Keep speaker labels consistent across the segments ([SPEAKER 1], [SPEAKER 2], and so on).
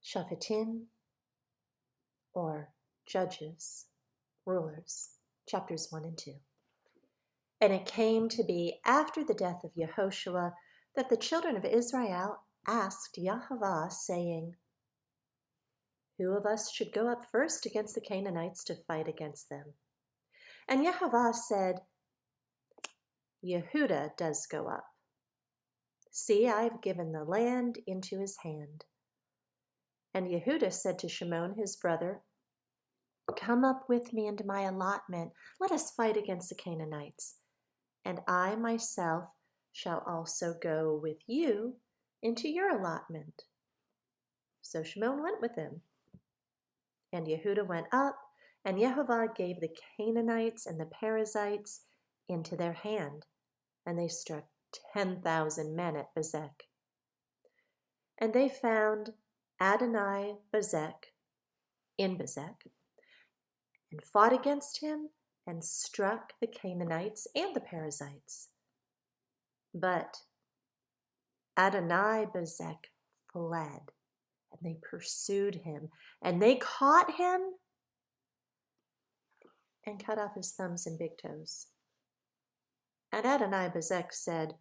[SPEAKER 1] Shaphatim, or Judges, Rulers, chapters 1 and 2. And it came to be after the death of Yehoshua that the children of Israel asked Yahavah, saying, "Who of us should go up first against the Canaanites to fight against them?" And Yahavah said, "Yehudah does go up. See, I have given the land into his hand." And Yehudah said to Shimon his brother, "Come up with me into my allotment. Let us fight against the Canaanites. And I myself shall also go with you into your allotment." So Shimon went with him. And Yehudah went up, and Yehovah gave the Canaanites and the Perizzites into their hand, and they struck 10,000 men at Bezek. And they found Adonai Bezek in Bezek, and fought against him, and struck the Canaanites and the Perizzites. But Adonai Bezek fled, and they pursued him, and they caught him and cut off his thumbs and big toes. And Adonai Bezek said,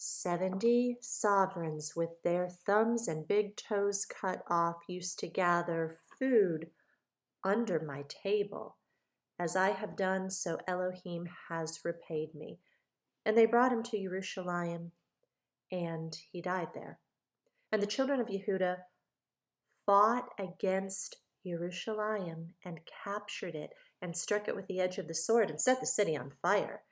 [SPEAKER 1] 70 sovereigns with their thumbs and big toes cut off used to gather food under my table. As I have done, so Elohim has repaid me." And they brought him to Jerusalem, and he died there. And the children of Yehudah fought against Jerusalem and captured it and struck it with the edge of the sword and set the city on fire.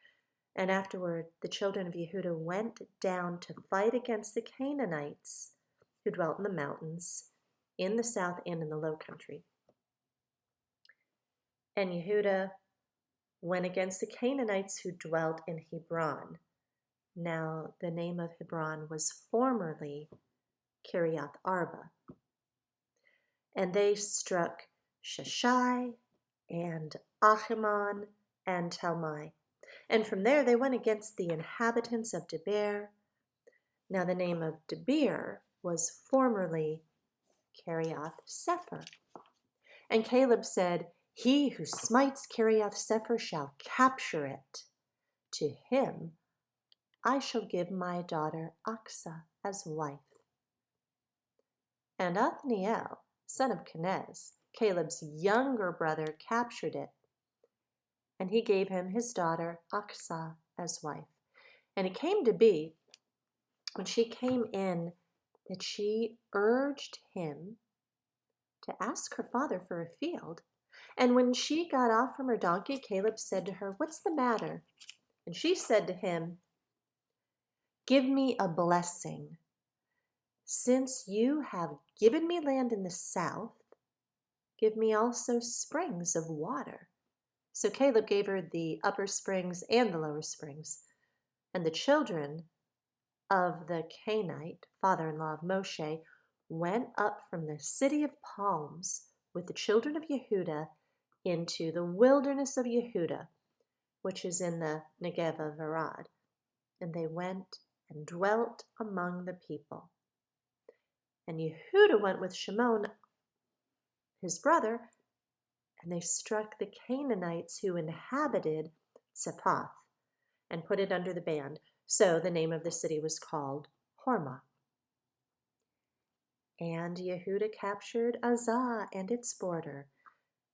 [SPEAKER 1] And afterward, the children of Yehudah went down to fight against the Canaanites who dwelt in the mountains, in the south and in the low country. And Yehudah went against the Canaanites who dwelt in Hebron. Now the name of Hebron was formerly Kiriath Arba. And they struck Sheshai and Ahiman and Talmai. And from there they went against the inhabitants of Debir. Now the name of Debir was formerly Kiriath Sepher. And Caleb said, "He who smites Kiriath Sepher shall capture it. To him I shall give my daughter Achsah as wife." And Othniel, son of Kenaz, Caleb's younger brother, captured it. And he gave him his daughter Achsah as wife. And it came to be, when she came in, that she urged him to ask her father for a field. And when she got off from her donkey, Caleb said to her, "What's the matter?" And she said to him, "Give me a blessing. Since you have given me land in the south, give me also springs of water." So Caleb gave her the upper springs and the lower springs. And the children of the Canaanite, father-in-law of Moshe, went up from the city of palms with the children of Yehudah into the wilderness of Yehudah, which is in the Negev of Arad. And they went and dwelt among the people. And Yehudah went with Shimon, his brother, and they struck the Canaanites who inhabited Sephath and put it under the ban. So the name of the city was called Hormah. And Yehudah captured Azah and its border,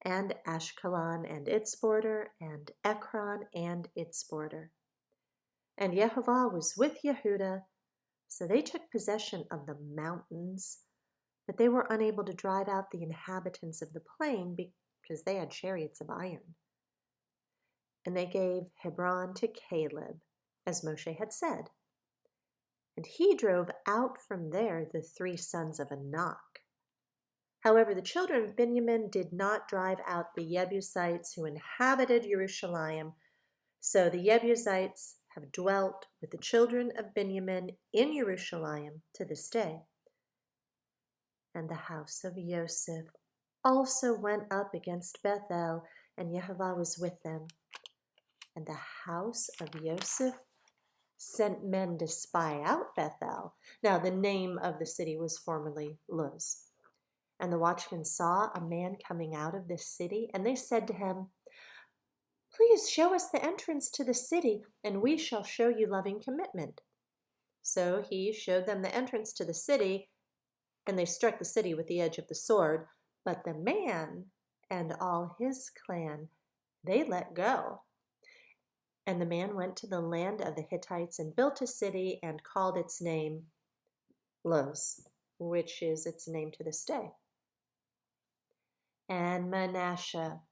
[SPEAKER 1] and Ashkelon and its border, and Ekron and its border. And Yehovah was with Yehudah, so they took possession of the mountains, but they were unable to drive out the inhabitants of the plain because they had chariots of iron. And they gave Hebron to Caleb, as Moshe had said. And he drove out from there the 3 sons of Anak. However, the children of Benjamin did not drive out the Jebusites who inhabited Jerusalem, so the Jebusites have dwelt with the children of Benjamin in Jerusalem to this day. And the house of Joseph also went up against Bethel, and Yehovah was with them. And the house of Joseph sent men to spy out Bethel. Now, the name of the city was formerly Luz. And the watchmen saw a man coming out of this city, and they said to him, "Please show us the entrance to the city, and we shall show you loving commitment." So he showed them the entrance to the city, and they struck the city with the edge of the sword. But the man and all his clan they let go. And the man went to the land of the Hittites and built a city and called its name Luz, which is its name to this day. And Manasseh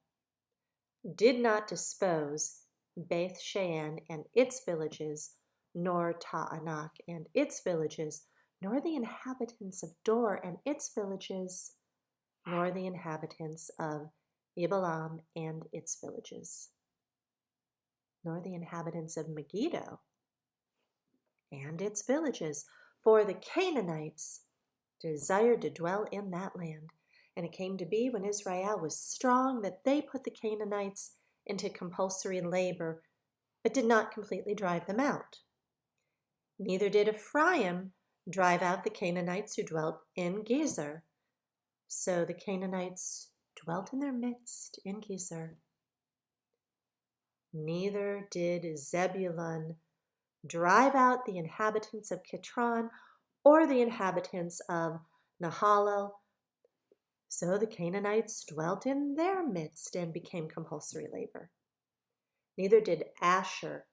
[SPEAKER 1] did not dispose Beth Shean and its villages, nor Ta'anak and its villages, nor the inhabitants of Dor and its villages, nor the inhabitants of Yibbalam and its villages, nor the inhabitants of Megiddo and its villages, for the Canaanites desired to dwell in that land. And it came to be, when Israel was strong, that they put the Canaanites into compulsory labor, but did not completely drive them out. Neither did Ephraim drive out the Canaanites who dwelt in Gezer. So the Canaanites dwelt in their midst in Gezer. Neither did Zebulun drive out the inhabitants of Kitron or the inhabitants of Nahalal. So the Canaanites dwelt in their midst and became compulsory labor. Neither did Asher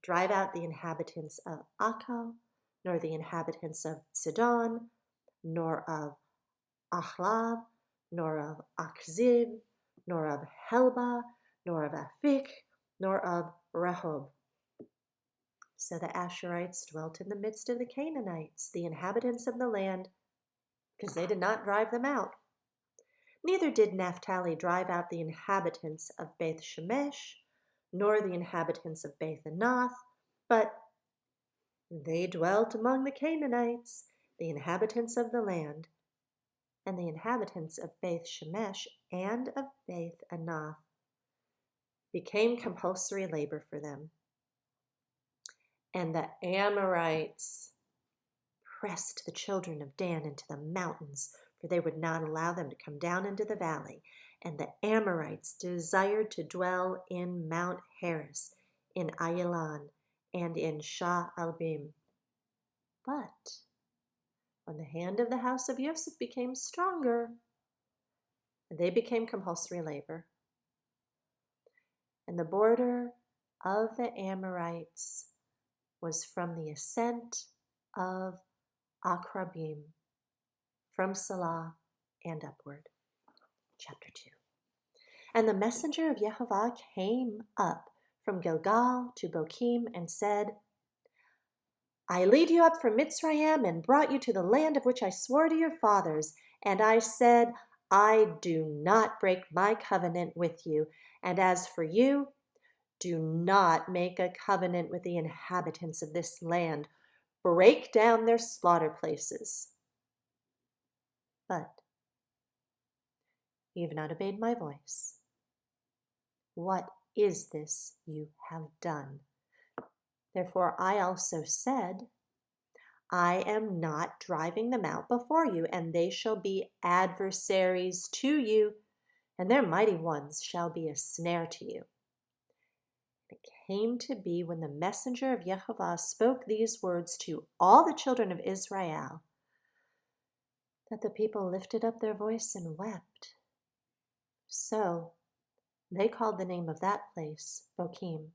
[SPEAKER 1] drive out the inhabitants of Akko, nor the inhabitants of Sidon, nor of Achlav, nor of Achzib, nor of Helba, nor of Aphik, nor of Rehob. So the Asherites dwelt in the midst of the Canaanites, the inhabitants of the land, because they did not drive them out. Neither did Naphtali drive out the inhabitants of Beth Shemesh, nor the inhabitants of Beth Anath, but they dwelt among the Canaanites, the inhabitants of the land. And the inhabitants of Beth Shemesh and of Beth Anath became compulsory labor for them. And the Amorites pressed the children of Dan into the mountains, for they would not allow them to come down into the valley. And the Amorites desired to dwell in Mount Heres, in Ayalan, and in Sha'albim. But when the hand of the house of Joseph became stronger, they became compulsory labor. And the border of the Amorites was from the ascent of Akrabim, from Salah and upward. Chapter 2. And the messenger of Yehovah came up from Gilgal to Bochim and said, "I lead you up from Mitzrayim and brought you to the land of which I swore to your fathers. And I said, I do not break my covenant with you. And as for you, do not make a covenant with the inhabitants of this land. Break down their slaughter places." But you have not obeyed my voice. What is this you have done? Therefore I also said, I am not driving them out before you, and they shall be adversaries to you, and their mighty ones shall be a snare to you. It came to be, when the messenger of Yehovah spoke these words to all the children of Israel, that the people lifted up their voice and wept. So they called the name of that place Bochim,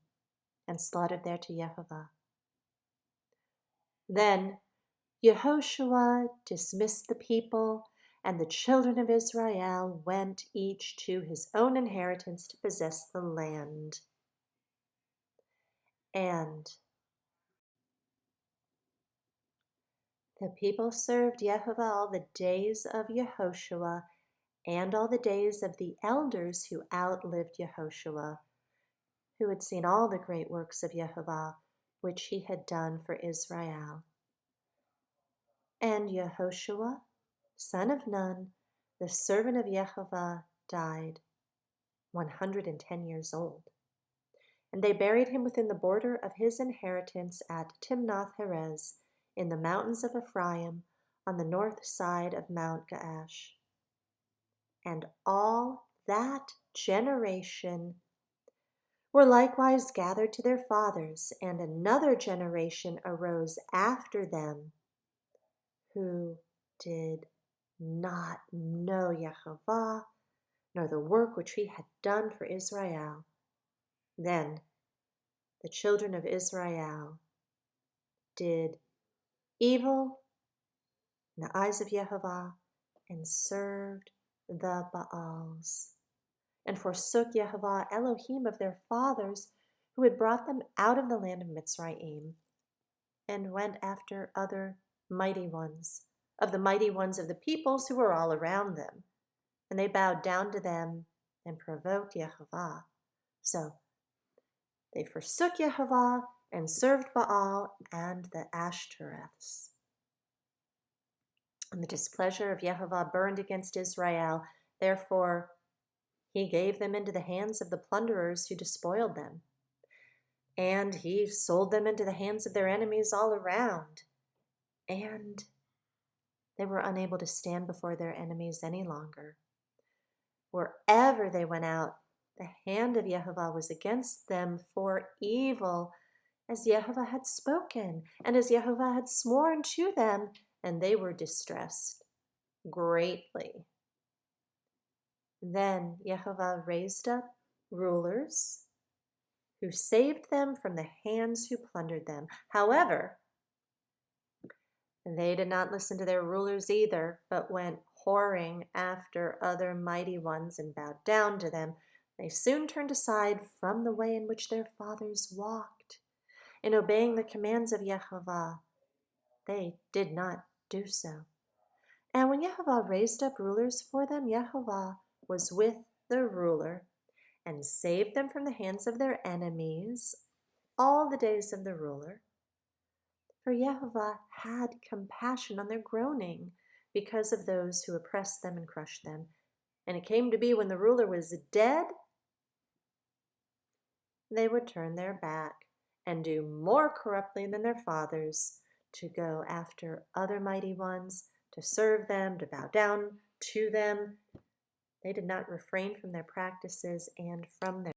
[SPEAKER 1] and slaughtered there to Yehovah. Then Yehoshua dismissed the people, and the children of Israel went each to his own inheritance to possess the land. And the people served Yehovah all the days of Yehoshua and all the days of the elders who outlived Yehoshua, who had seen all the great works of Yehovah, which he had done for Israel. And Yehoshua, son of Nun, the servant of Yehovah, died 110 years old. And they buried him within the border of his inheritance at Timnath-Heres, in the mountains of Ephraim, on the north side of Mount Gaash. And all that generation were likewise gathered to their fathers, and another generation arose after them, who did not know Yehovah, nor the work which he had done for Israel. Then the children of Israel did evil in the eyes of Yehovah, and served the Baals, and forsook Yehovah Elohim of their fathers, who had brought them out of the land of Mitzrayim, and went after other mighty ones, of the mighty ones of the peoples who were all around them. And they bowed down to them and provoked Yehovah. So they forsook Yehovah and served Baal and the Ashtoreths. And the displeasure of Yehovah burned against Israel. Therefore, he gave them into the hands of the plunderers who despoiled them. And he sold them into the hands of their enemies all around. And they were unable to stand before their enemies any longer. Wherever they went out, the hand of Yehovah was against them for evil, as Yehovah had spoken, and as Yehovah had sworn to them, and they were distressed greatly. Then Yehovah raised up rulers who saved them from the hands who plundered them. However, they did not listen to their rulers either, but went whoring after other mighty ones and bowed down to them. They soon turned aside from the way in which their fathers walked. In obeying the commands of Yehovah, they did not do so. And when Yehovah raised up rulers for them, Yehovah was with the ruler and saved them from the hands of their enemies all the days of the ruler. For Yehovah had compassion on their groaning because of those who oppressed them and crushed them. And it came to be when the ruler was dead, they would turn their back and do more corruptly than their fathers, to go after other mighty ones, to serve them, to bow down to them. They did not refrain from their practices and from their